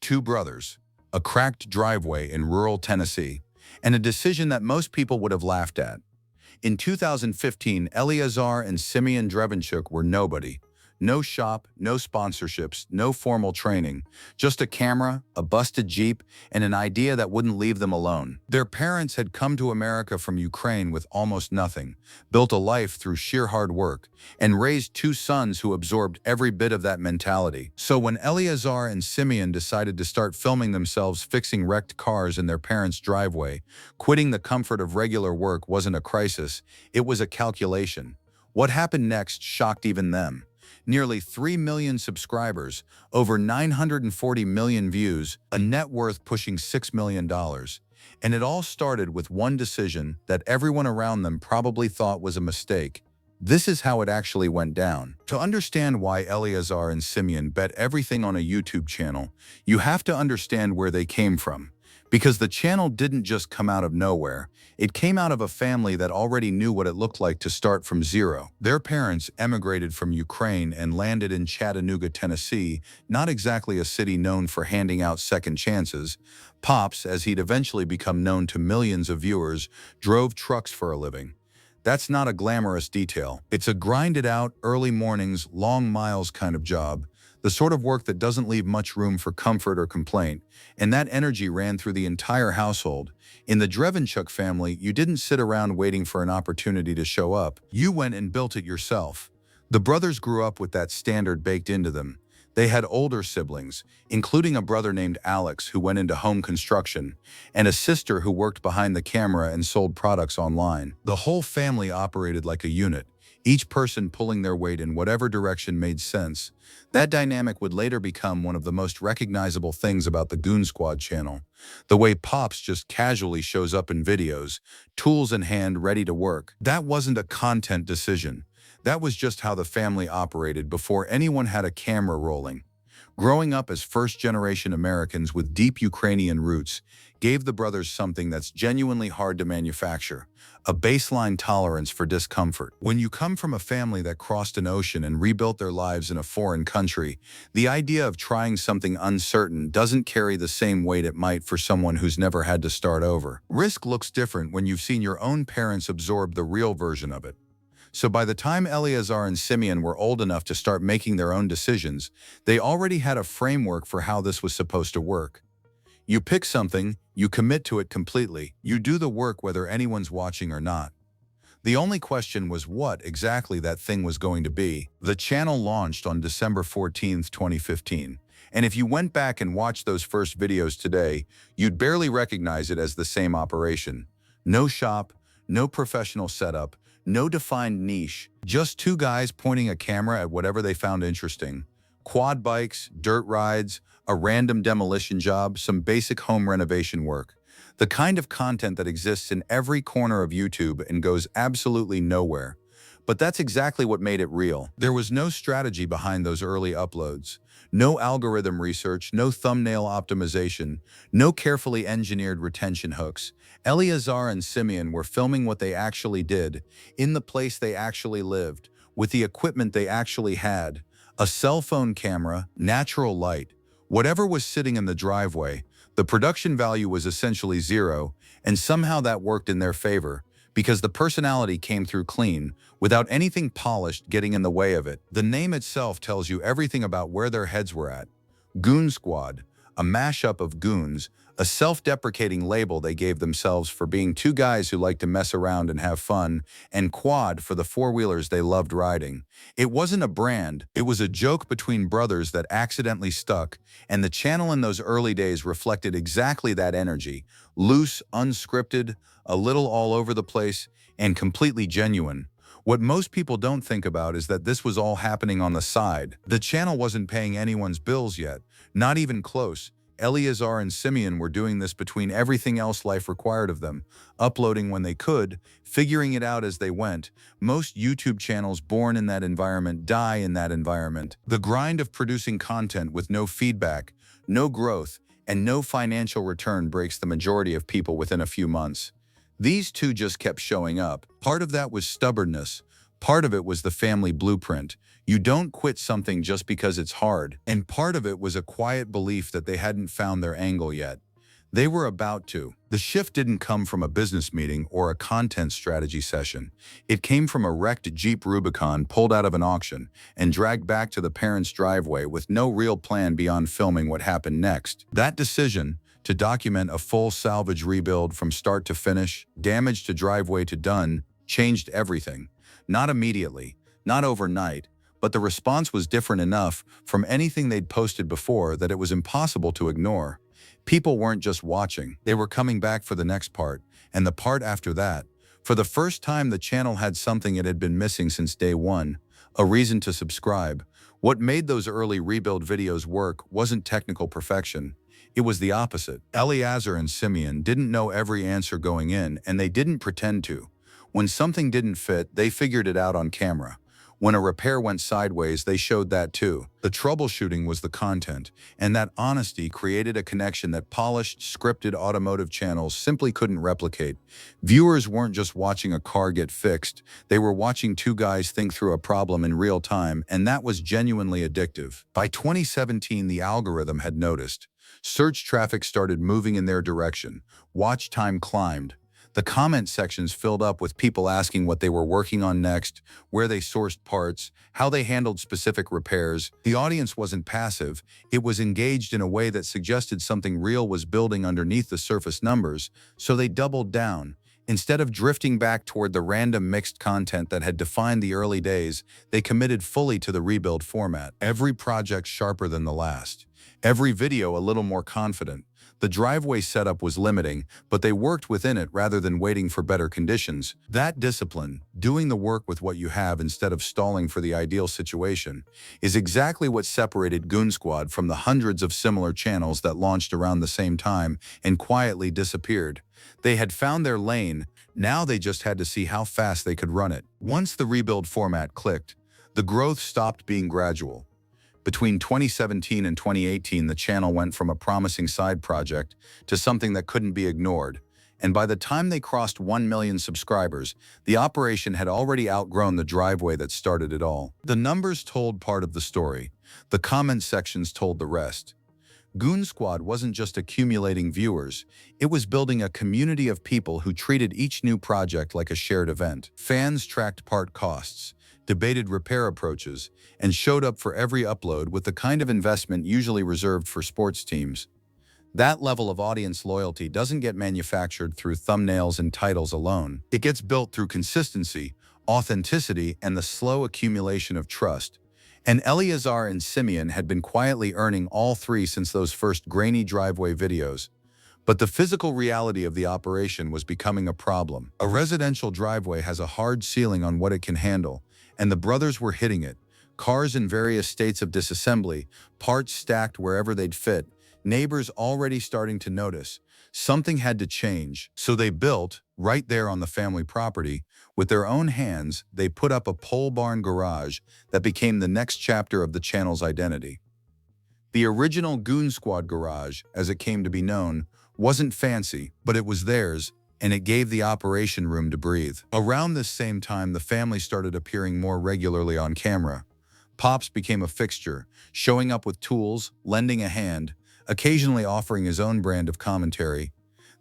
two brothers, a cracked driveway in rural Tennessee, and a decision that most people would have laughed at. In 2015, Eleazar and Simeon Drevinchuk were nobody. No shop, no sponsorships, no formal training, just a camera, a busted Jeep, and an idea that wouldn't leave them alone. Their parents had come to America from Ukraine with almost nothing, built a life through sheer hard work, and raised two sons who absorbed every bit of that mentality. So when Eleazar and Simeon decided to start filming themselves fixing wrecked cars in their parents' driveway, quitting the comfort of regular work wasn't a crisis, it was a calculation. What happened next shocked even them. Nearly 3 million subscribers, over 940 million views, a net worth pushing $6 million. And it all started with one decision that everyone around them probably thought was a mistake. This is how it actually went down. To understand why Eleazar and Simeon bet everything on a YouTube channel, you have to understand where they came from. Because the channel didn't just come out of nowhere, it came out of a family that already knew what it looked like to start from zero. Their parents emigrated from Ukraine and landed in Chattanooga, Tennessee, not exactly a city known for handing out second chances. Pops, as he'd eventually become known to millions of viewers, drove trucks for a living. That's not a glamorous detail. It's a grind-it-out, early mornings, long miles kind of job. The sort of work that doesn't leave much room for comfort or complaint, and that energy ran through the entire household. In the Drevinchuk family, you didn't sit around waiting for an opportunity to show up. You went and built it yourself. The brothers grew up with that standard baked into them. They had older siblings, including a brother named Alex who went into home construction, and a sister who worked behind the camera and sold products online. The whole family operated like a unit, each person pulling their weight in whatever direction made sense. That dynamic would later become one of the most recognizable things about the Goonzquad channel. The way Pops just casually shows up in videos, tools in hand, ready to work. That wasn't a content decision. That was just how the family operated before anyone had a camera rolling. Growing up as first-generation Americans with deep Ukrainian roots gave the brothers something that's genuinely hard to manufacture, a baseline tolerance for discomfort. When you come from a family that crossed an ocean and rebuilt their lives in a foreign country, the idea of trying something uncertain doesn't carry the same weight it might for someone who's never had to start over. Risk looks different when you've seen your own parents absorb the real version of it. So by the time Eleazar and Simeon were old enough to start making their own decisions, they already had a framework for how this was supposed to work. You pick something, you commit to it completely, you do the work whether anyone's watching or not. The only question was what exactly that thing was going to be. The channel launched on December 14, 2015. And if you went back and watched those first videos today, you'd barely recognize it as the same operation. No shop, no professional setup, no defined niche, just two guys pointing a camera at whatever they found interesting. Quad bikes, dirt rides, a random demolition job, some basic home renovation work. The kind of content that exists in every corner of YouTube and goes absolutely nowhere. But that's exactly what made it real. There was no strategy behind those early uploads. No algorithm research, no thumbnail optimization, no carefully engineered retention hooks. Eleazar and Simeon were filming what they actually did, in the place they actually lived, with the equipment they actually had. A cell phone camera, natural light, whatever was sitting in the driveway. The production value was essentially zero, and somehow that worked in their favor, because the personality came through clean, without anything polished getting in the way of it. The name itself tells you everything about where their heads were at. Goonzquad, a mashup of goons, a self-deprecating label they gave themselves for being two guys who like to mess around and have fun, and quad for the four-wheelers they loved riding. It wasn't a brand, it was a joke between brothers that accidentally stuck, and the channel in those early days reflected exactly that energy. Loose, unscripted, a little all over the place, and completely genuine. What most people don't think about is that this was all happening on the side. The channel wasn't paying anyone's bills yet, not even close. Eleazar and Simeon were doing this between everything else life required of them, uploading when they could, figuring it out as they went. Most YouTube channels born in that environment die in that environment. The grind of producing content with no feedback, no growth, and no financial return breaks the majority of people within a few months. These two just kept showing up. Part of that was stubbornness. Part of it was the family blueprint. You don't quit something just because it's hard, and part of it was a quiet belief that they hadn't found their angle yet. They were about to. The shift didn't come from a business meeting or a content strategy session. It came from a wrecked Jeep Rubicon pulled out of an auction and dragged back to the parents' driveway with no real plan beyond filming what happened next. That decision, to document a full salvage rebuild from start to finish, damage to driveway to done, changed everything. Not immediately, not overnight, but the response was different enough from anything they'd posted before that it was impossible to ignore. People weren't just watching, they were coming back for the next part, and the part after that. For the first time, the channel had something it had been missing since day one, a reason to subscribe. What made those early rebuild videos work wasn't technical perfection. It was the opposite. Eleazar and Simeon didn't know every answer going in, and they didn't pretend to. When something didn't fit, they figured it out on camera. When a repair went sideways, they showed that too. The troubleshooting was the content, and that honesty created a connection that polished, scripted automotive channels simply couldn't replicate. Viewers weren't just watching a car get fixed, they were watching two guys think through a problem in real time, and that was genuinely addictive. By 2017, the algorithm had noticed. Search traffic started moving in their direction. Watch time climbed. The comment sections filled up with people asking what they were working on next, where they sourced parts, how they handled specific repairs. The audience wasn't passive, it was engaged in a way that suggested something real was building underneath the surface numbers, so they doubled down. Instead of drifting back toward the random mixed content that had defined the early days, they committed fully to the rebuild format. Every project sharper than the last. Every video a little more confident. The driveway setup was limiting, but they worked within it rather than waiting for better conditions. That discipline, doing the work with what you have instead of stalling for the ideal situation, is exactly what separated Goonzquad from the hundreds of similar channels that launched around the same time and quietly disappeared. They had found their lane, now they just had to see how fast they could run it. Once the rebuild format clicked, the growth stopped being gradual. Between 2017 and 2018, the channel went from a promising side project to something that couldn't be ignored. And by the time they crossed 1 million subscribers, the operation had already outgrown the driveway that started it all. The numbers told part of the story. The comment sections told the rest. Goonzquad wasn't just accumulating viewers, it was building a community of people who treated each new project like a shared event. Fans tracked part costs, debated repair approaches, and showed up for every upload with the kind of investment usually reserved for sports teams. That level of audience loyalty doesn't get manufactured through thumbnails and titles alone. It gets built through consistency, authenticity, and the slow accumulation of trust. And Eleazar and Simeon had been quietly earning all three since those first grainy driveway videos. But the physical reality of the operation was becoming a problem. A residential driveway has a hard ceiling on what it can handle, and the brothers were hitting it. Cars in various states of disassembly, parts stacked wherever they'd fit, neighbors already starting to notice. Something had to change, so they built, right there on the family property, with their own hands, they put up a pole barn garage that became the next chapter of the channel's identity. The original Goonzquad garage, as it came to be known, wasn't fancy, but it was theirs, and it gave the operation room to breathe. Around this same time, the family started appearing more regularly on camera. Pops became a fixture, showing up with tools, lending a hand, occasionally offering his own brand of commentary.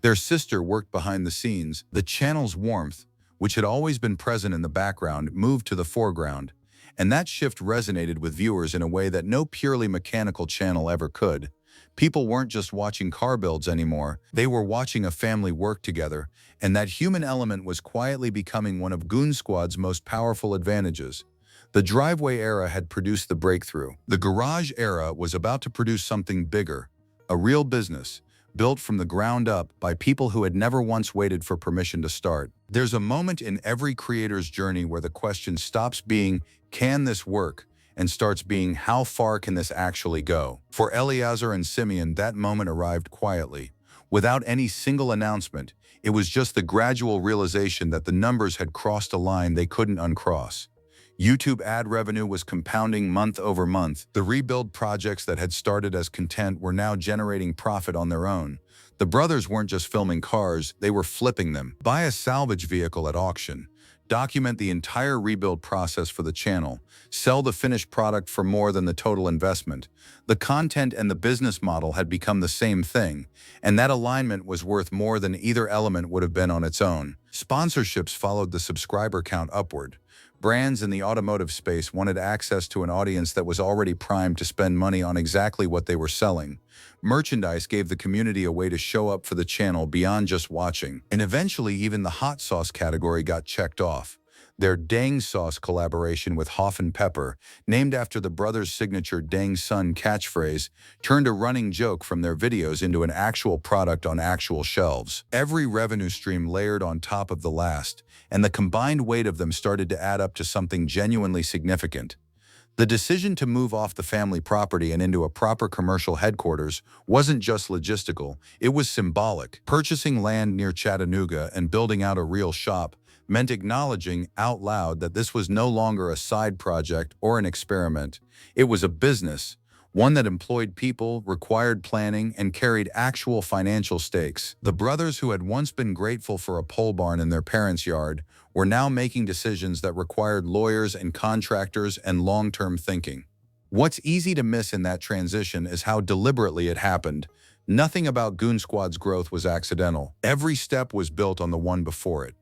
Their sister worked behind the scenes. The channel's warmth, which had always been present in the background, moved to the foreground, and that shift resonated with viewers in a way that no purely mechanical channel ever could. People weren't just watching car builds anymore, they were watching a family work together, and that human element was quietly becoming one of Goonzquad's most powerful advantages. The driveway era had produced the breakthrough. The garage era was about to produce something bigger, a real business, built from the ground up by people who had never once waited for permission to start. There's a moment in every creator's journey where the question stops being, can this work? And starts being, how far can this actually go? For Eleazar and Simeon, that moment arrived quietly. Without any single announcement, it was just the gradual realization that the numbers had crossed a line they couldn't uncross. YouTube ad revenue was compounding month over month. The rebuild projects that had started as content were now generating profit on their own. The brothers weren't just filming cars, they were flipping them. Buy a salvage vehicle at auction. document the entire rebuild process for the channel, sell the finished product for more than the total investment. The content and the business model had become the same thing, and that alignment was worth more than either element would have been on its own. Sponsorships followed the subscriber count upward. Brands in the automotive space wanted access to an audience that was already primed to spend money on exactly what they were selling. Merchandise gave the community a way to show up for the channel beyond just watching. And eventually, even the hot sauce category got checked off. Their Dang Sauce collaboration with Hoff and Pepper, named after the brothers' signature Dang Son catchphrase, turned a running joke from their videos into an actual product on actual shelves. Every revenue stream layered on top of the last, and the combined weight of them started to add up to something genuinely significant. The decision to move off the family property and into a proper commercial headquarters wasn't just logistical, it was symbolic. Purchasing land near Chattanooga and building out a real shop meant acknowledging out loud that this was no longer a side project or an experiment. It was a business, one that employed people, required planning, and carried actual financial stakes. The brothers who had once been grateful for a pole barn in their parents' yard were now making decisions that required lawyers and contractors and long-term thinking. What's easy to miss in that transition is how deliberately it happened. Nothing about Goonzquad's growth was accidental. Every step was built on the one before it.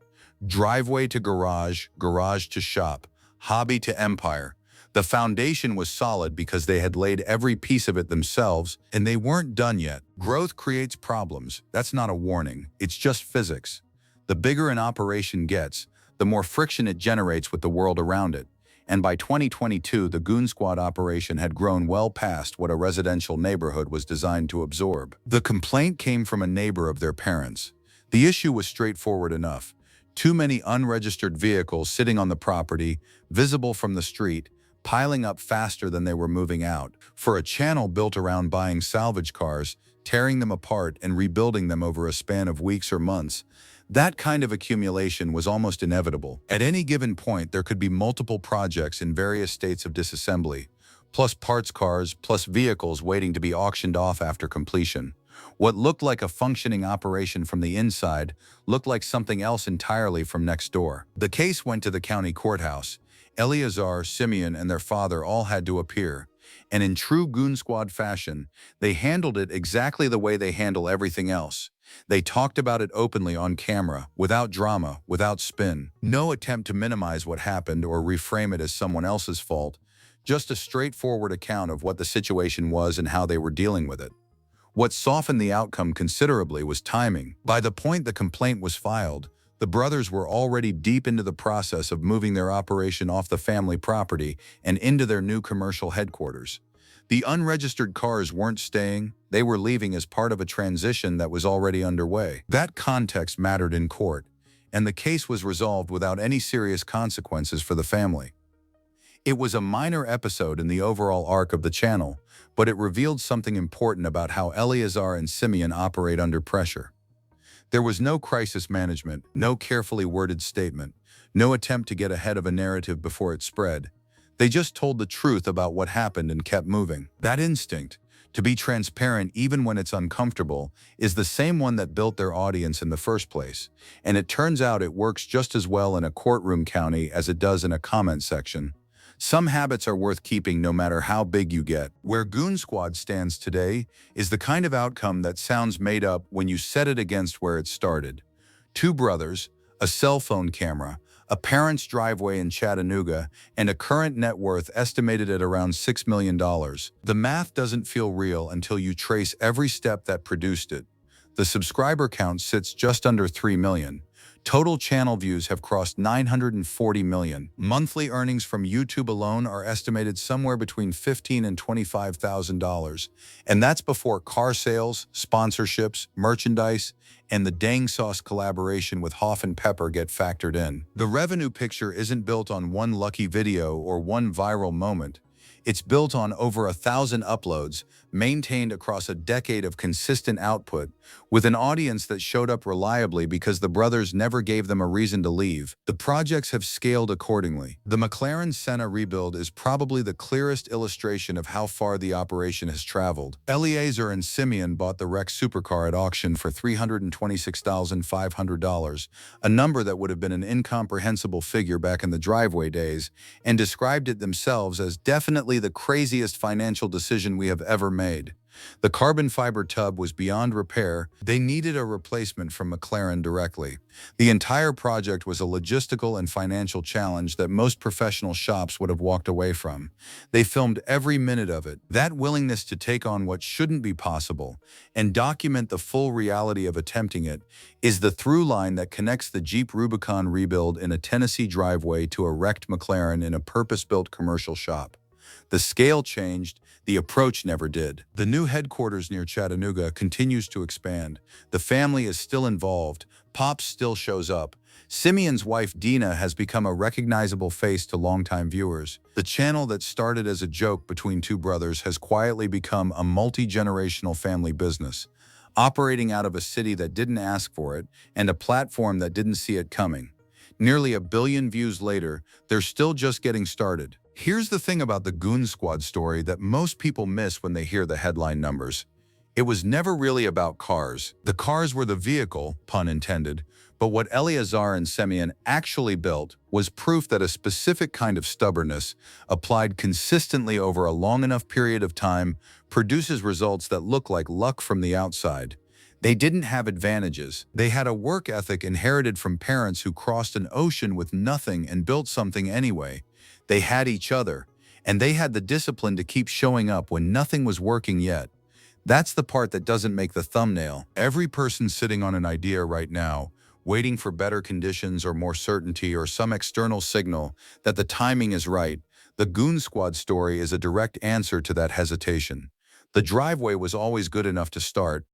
Driveway to garage, garage to shop, hobby to empire. The foundation was solid because they had laid every piece of it themselves, and they weren't done yet. Growth creates problems. That's not a warning. It's just physics. The bigger an operation gets, the more friction it generates with the world around it. And by 2022, the Goonzquad operation had grown well past what a residential neighborhood was designed to absorb. The complaint came from a neighbor of their parents. The issue was straightforward enough. Too many unregistered vehicles sitting on the property, visible from the street, piling up faster than they were moving out. For a channel built around buying salvage cars, tearing them apart and rebuilding them over a span of weeks or months, that kind of accumulation was almost inevitable. At any given point, there could be multiple projects in various states of disassembly, plus parts cars, plus vehicles waiting to be auctioned off after completion. What looked like a functioning operation from the inside looked like something else entirely from next door. The case went to the county courthouse. Eleazar, Simeon, and their father all had to appear, and in true Goonzquad fashion, they handled it exactly the way they handle everything else. They talked about it openly on camera, without drama, without spin. No attempt to minimize what happened or reframe it as someone else's fault, just a straightforward account of what the situation was and how they were dealing with it. What softened the outcome considerably was timing. By the point the complaint was filed, the brothers were already deep into the process of moving their operation off the family property and into their new commercial headquarters. The unregistered cars weren't staying, they were leaving as part of a transition that was already underway. That context mattered in court, and the case was resolved without any serious consequences for the family. It was a minor episode in the overall arc of the channel, but it revealed something important about how Eleazar and Simeon operate under pressure. There was no crisis management, no carefully worded statement, no attempt to get ahead of a narrative before it spread. They just told the truth about what happened and kept moving. That instinct, to be transparent even when it's uncomfortable, is the same one that built their audience in the first place. And it turns out it works just as well in a courtroom county as it does in a comment section. Some habits are worth keeping no matter how big you get. Where Goonzquad stands today is the kind of outcome that sounds made up when you set it against where it started. Two brothers, a cell phone camera, a parent's driveway in Chattanooga, and a current net worth estimated at around $6 million. The math doesn't feel real until you trace every step that produced it. The subscriber count sits just under 3 million. Total channel views have crossed 940 million. Monthly earnings from YouTube alone are estimated somewhere between $15,000 and $25,000. And that's before car sales, sponsorships, merchandise, and the Dang Sauce collaboration with Hoff and Pepper get factored in. The revenue picture isn't built on one lucky video or one viral moment. It's built on over 1,000 uploads, maintained across a decade of consistent output, with an audience that showed up reliably because the brothers never gave them a reason to leave. The projects have scaled accordingly. The McLaren Senna rebuild is probably the clearest illustration of how far the operation has traveled. Eleazar and Simeon bought the wrecked supercar at auction for $326,500, a number that would have been an incomprehensible figure back in the driveway days, and described it themselves as definitely the craziest financial decision we have ever made. The carbon fiber tub was beyond repair. They needed a replacement from McLaren directly. The entire project was a logistical and financial challenge that most professional shops would have walked away from. They filmed every minute of it. That willingness to take on what shouldn't be possible and document the full reality of attempting it is the through line that connects the Jeep Rubicon rebuild in a Tennessee driveway to a wrecked McLaren in a purpose-built commercial shop. The scale changed, the approach never did. The new headquarters near Chattanooga continues to expand. The family is still involved. Pops still shows up. Simeon's wife Dina has become a recognizable face to longtime viewers. The channel that started as a joke between two brothers has quietly become a multi-generational family business, operating out of a city that didn't ask for it and a platform that didn't see it coming. Nearly 1 billion views later, they're still just getting started. Here's the thing about the Goonzquad story that most people miss when they hear the headline numbers. It was never really about cars. The cars were the vehicle, pun intended, but what Eleazar and Simeon actually built was proof that a specific kind of stubbornness, applied consistently over a long enough period of time, produces results that look like luck from the outside. They didn't have advantages. They had a work ethic inherited from parents who crossed an ocean with nothing and built something anyway. They had each other, and they had the discipline to keep showing up when nothing was working yet. That's the part that doesn't make the thumbnail. Every person sitting on an idea right now, waiting for better conditions or more certainty or some external signal that the timing is right, the Goonzquad story is a direct answer to that hesitation. The driveway was always good enough to start,